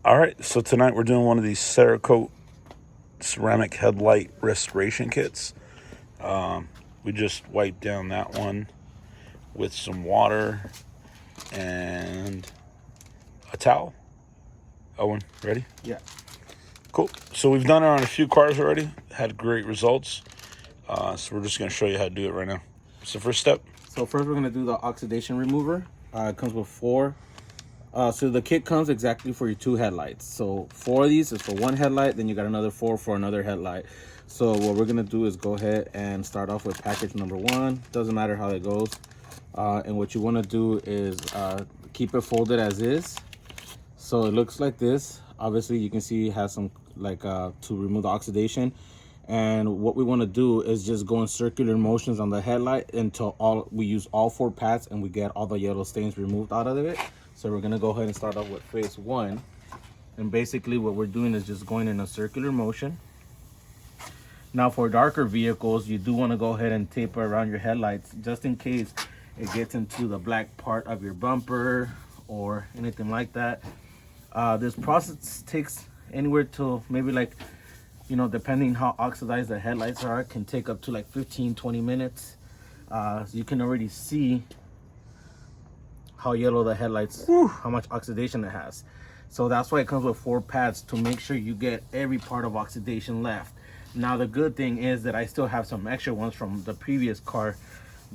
All right, so tonight we're doing one of these Cerakote ceramic headlight restoration kits. We just wiped down that one with some water and a towel. Owen, ready? Yeah. Cool. So we've done it on a few cars already, had great results. So we're just going to show you how to do it right now. What's the first step? So first we're gonna do the oxidation remover. It comes with four. So the kit comes exactly for your two headlights. So 4 of these is for one headlight, then you got another 4 for another headlight. So what we're gonna do is go ahead and start off with package number 1. Doesn't matter how it goes. And what you wanna do is keep it folded as is. So it looks like this. Obviously you can see it has some to remove the oxidation. And what we want to do is just go in circular motions on the headlight until we use all 4 pads and we get all the yellow stains removed out of it. So we're going to go ahead and start off with phase 1. And basically what we're doing is just going in a circular motion. Now for darker vehicles, you do want to go ahead and tape around your headlights just in case it gets into the black part of your bumper or anything like that. This process takes anywhere to maybe depending how oxidized the headlights are, can take up to 15-20 minutes. So you can already see how yellow the headlights, how much oxidation it has. So that's why it comes with 4 pads, to make sure you get every part of oxidation left. Now the good thing is that I still have some extra ones from the previous car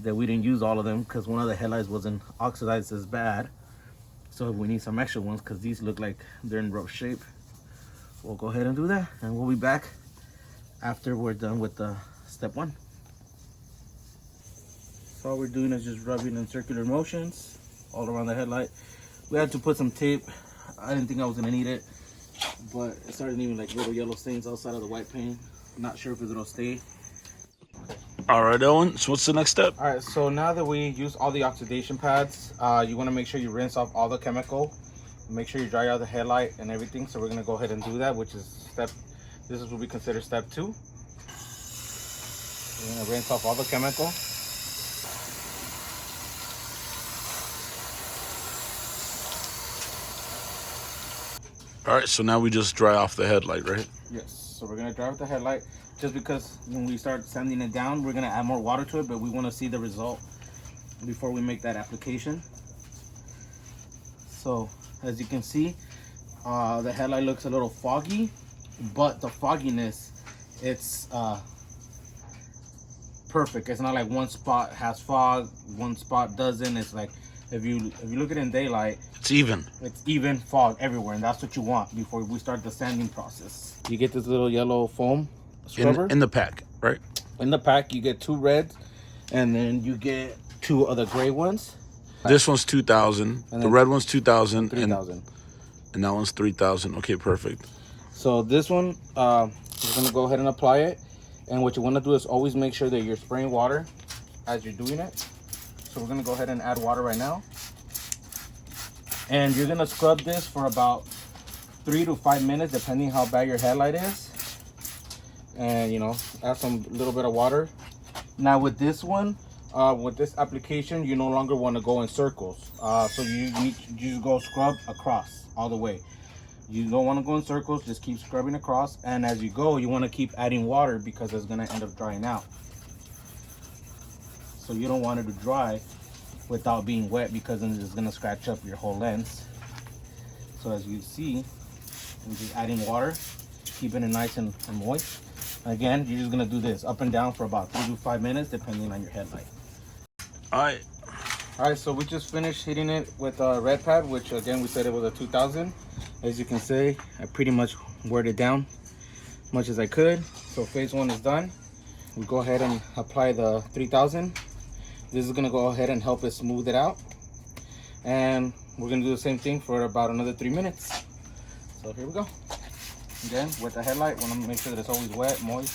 that we didn't use all of them because one of the headlights wasn't oxidized as bad. So we need some extra ones because these look like they're in rough shape. We'll go ahead and do that, and we'll be back after we're done with the step 1. So all we're doing is just rubbing in circular motions all around the headlight. We had to put some tape. I didn't think I was gonna need it, but it started leaving little yellow stains outside of the white paint. I'm not sure if it'll stay. All right, Owen, so what's the next step? All right, so now that we use all the oxidation pads, you wanna make sure you rinse off all the chemical. Make sure you dry out the headlight and everything. So we're gonna go ahead and do that, which is this is what we consider step 2. We're gonna rinse off all the chemical. All right, so now we just dry off the headlight, right? Yes, so we're gonna dry off the headlight, just because when we start sanding it down, we're gonna add more water to it, but we wanna see the result before we make that application. So as you can see, the headlight looks a little foggy, but the fogginess, it's perfect. It's not like one spot has fog, one spot doesn't. It's like if you look at it in daylight, It's even. It's even fog everywhere, and that's what you want before we start the sanding process. You get this little yellow foam scrubber In the pack, right? In the pack. You get 2 reds, and then you get 2 other gray ones. This one's 2,000. The red one's 2,000. 3,000. And that one's 3,000. Okay, perfect. So this one, you're gonna go ahead and apply it. And what you wanna do is always make sure that you're spraying water as you're doing it. So we're gonna go ahead and add water right now. And you're gonna scrub this for about 3 to 5 minutes, depending how bad your headlight is. And add some little bit of water. Now with this one, with this application, you no longer want to go in circles. So you just go scrub across all the way. You don't want to go in circles, just keep scrubbing across. And as you go, you want to keep adding water because it's going to end up drying out. So you don't want it to dry without being wet, because then it's going to scratch up your whole lens. So as you see, I'm just adding water, keeping it nice and moist. Again, you're just going to do this up and down for about 3 to 5 minutes, depending on your headlight. All right, so we just finished hitting it with a red pad, which again we said it was a 2,000. As you can see, I pretty much worded it down as much as I could. So phase 1 is done. We go ahead and apply the 3,000. This is gonna go ahead and help it smooth it out. And we're gonna do the same thing for about another 3 minutes. So here we go. Again, with the headlight, want to make sure that it's always wet, moist.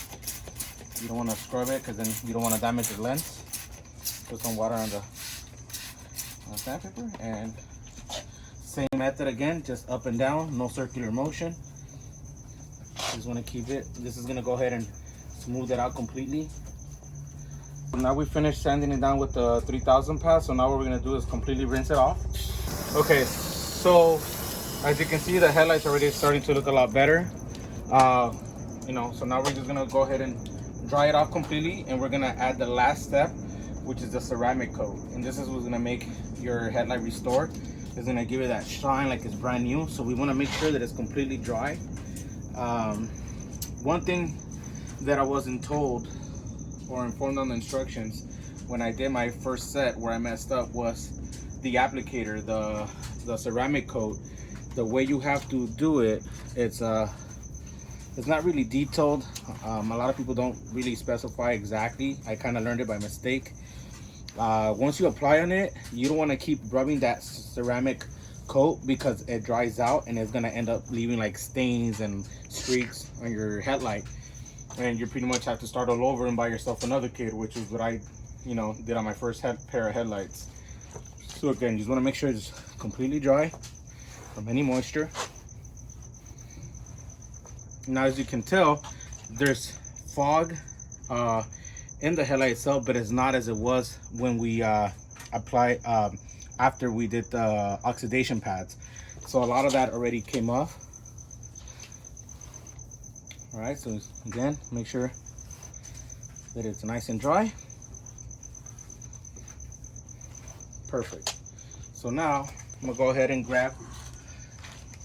You don't want to scrub it because then you don't want to damage the lens. Put some water on the sandpaper, and same method again, just up and down, no circular motion. Just want to keep it. This is going to go ahead and smooth it out completely. Now we finished sanding it down with the 3,000 pad, so now what we're going to do is completely rinse it off. Okay, so As you can see, the headlights already starting to look a lot better. You know, so now we're just gonna go ahead and dry it off completely, and we're gonna add the last step, which is the ceramic coat. And this is what's gonna make your headlight restore. It's gonna give it that shine like it's brand new. So we want to make sure that it's completely dry. One thing that I wasn't told or informed on the instructions when I did my first set where I messed up was the applicator, the ceramic coat. The way you have to do it, it's not really detailed. A lot of people don't really specify exactly. I kind of learned it by mistake. Once you apply on it, you don't want to keep rubbing that ceramic coat because it dries out and it's gonna end up leaving like stains and streaks on your headlight, and you pretty much have to start all over and buy yourself another kit, which is what I, you know, did on my first pair of headlights. So again, you just want to make sure it's completely dry from any moisture. Now, as you can tell, there's fog in the headlight itself, but it's not as it was when we applied after we did the oxidation pads. So a lot of that already came off. All right, so again, make sure that it's nice and dry. Perfect. So now I'm gonna go ahead and grab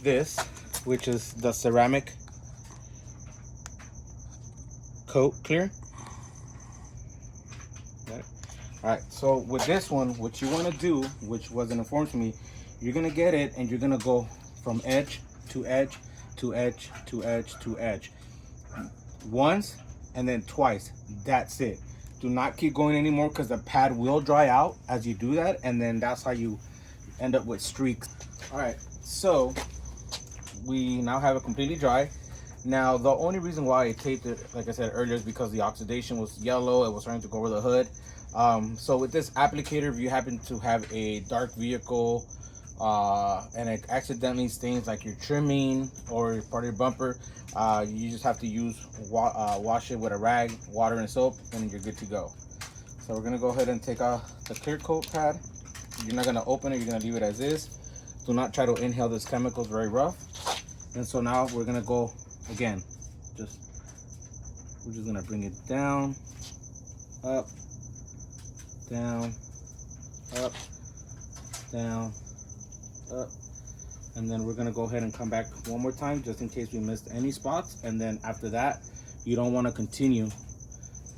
this, which is the ceramic coat clear. Got it. All right, so with this one, what you want to do, which wasn't informed to me, you're gonna get it and you're gonna go from edge to edge to edge to edge to edge once and then twice. That's it. Do not keep going anymore because the pad will dry out as you do that, and then that's how you end up with streaks. All right, so we now have it completely dry. Now, the only reason why I taped it, like I said earlier, is because the oxidation was yellow. It was starting to go over the hood. So with this applicator, if you happen to have a dark vehicle and it accidentally stains like your trimming or part of your bumper, you just have to use wash it with a rag, water and soap, and you're good to go. So we're gonna go ahead and take off the clear coat pad. You're not gonna open it, you're gonna leave it as is. Do not try to inhale this chemical, it's very rough. And so now we're gonna go again, we're just gonna bring it down, up, down, up, down, up, and then we're gonna go ahead and come back one more time just in case we missed any spots. And then after that, you don't want to continue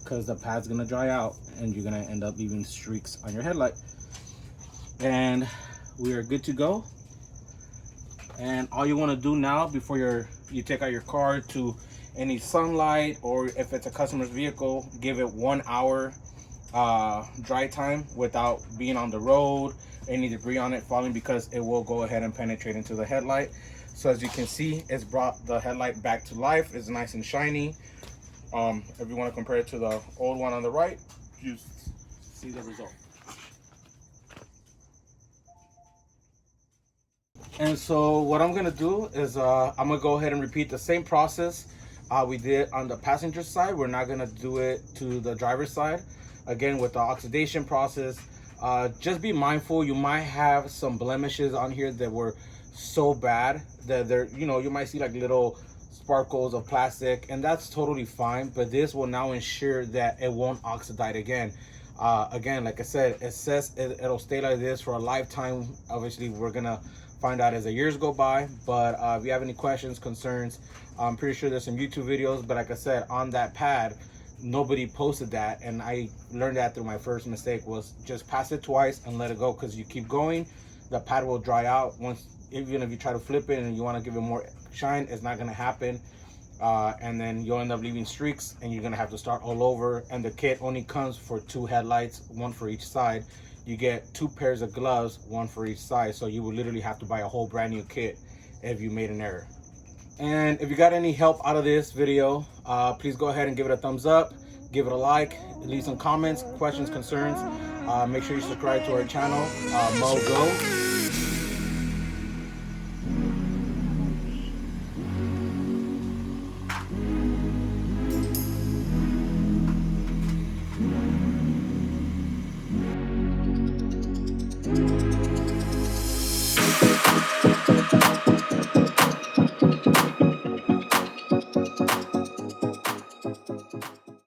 because the pad's gonna dry out and you're gonna end up leaving streaks on your headlight. And we are good to go. And all you want to do now before you take out your car to any sunlight, or if it's a customer's vehicle, give it 1 hour dry time without being on the road, any debris on it falling, because it will go ahead and penetrate into the headlight. So as you can see, it's brought the headlight back to life. It's nice and shiny. If you want to compare it to the old one on the right, you see the result. And so what I'm gonna do is I'm gonna go ahead and repeat the same process we did on the passenger side. We're not gonna do it to the driver's side. Again, with the oxidation process, just be mindful. You might have some blemishes on here that were so bad that you might see like little sparkles of plastic, and that's totally fine. But this will now ensure that it won't oxidize again. Again, like I said, it says it'll stay like this for a lifetime. Obviously, we're gonna find out as the years go by. But if you have any questions, concerns, I'm pretty sure there's some YouTube videos. But like I said, on that pad, nobody posted that, and I learned that through my first mistake, was just pass it twice and let it go, because you keep going, the pad will dry out. Even if you try to flip it and you want to give it more shine, it's not going to happen, and then you'll end up leaving streaks and you're going to have to start all over. And the kit only comes for 2 headlights, 1 for each side. You get 2 pairs of gloves, 1 for each side, so you will literally have to buy a whole brand new kit if you made an error. And if you got any help out of this video, please go ahead and give it a thumbs up, give it a like, leave some comments, questions, concerns. Make sure you subscribe to our channel, Mo Go.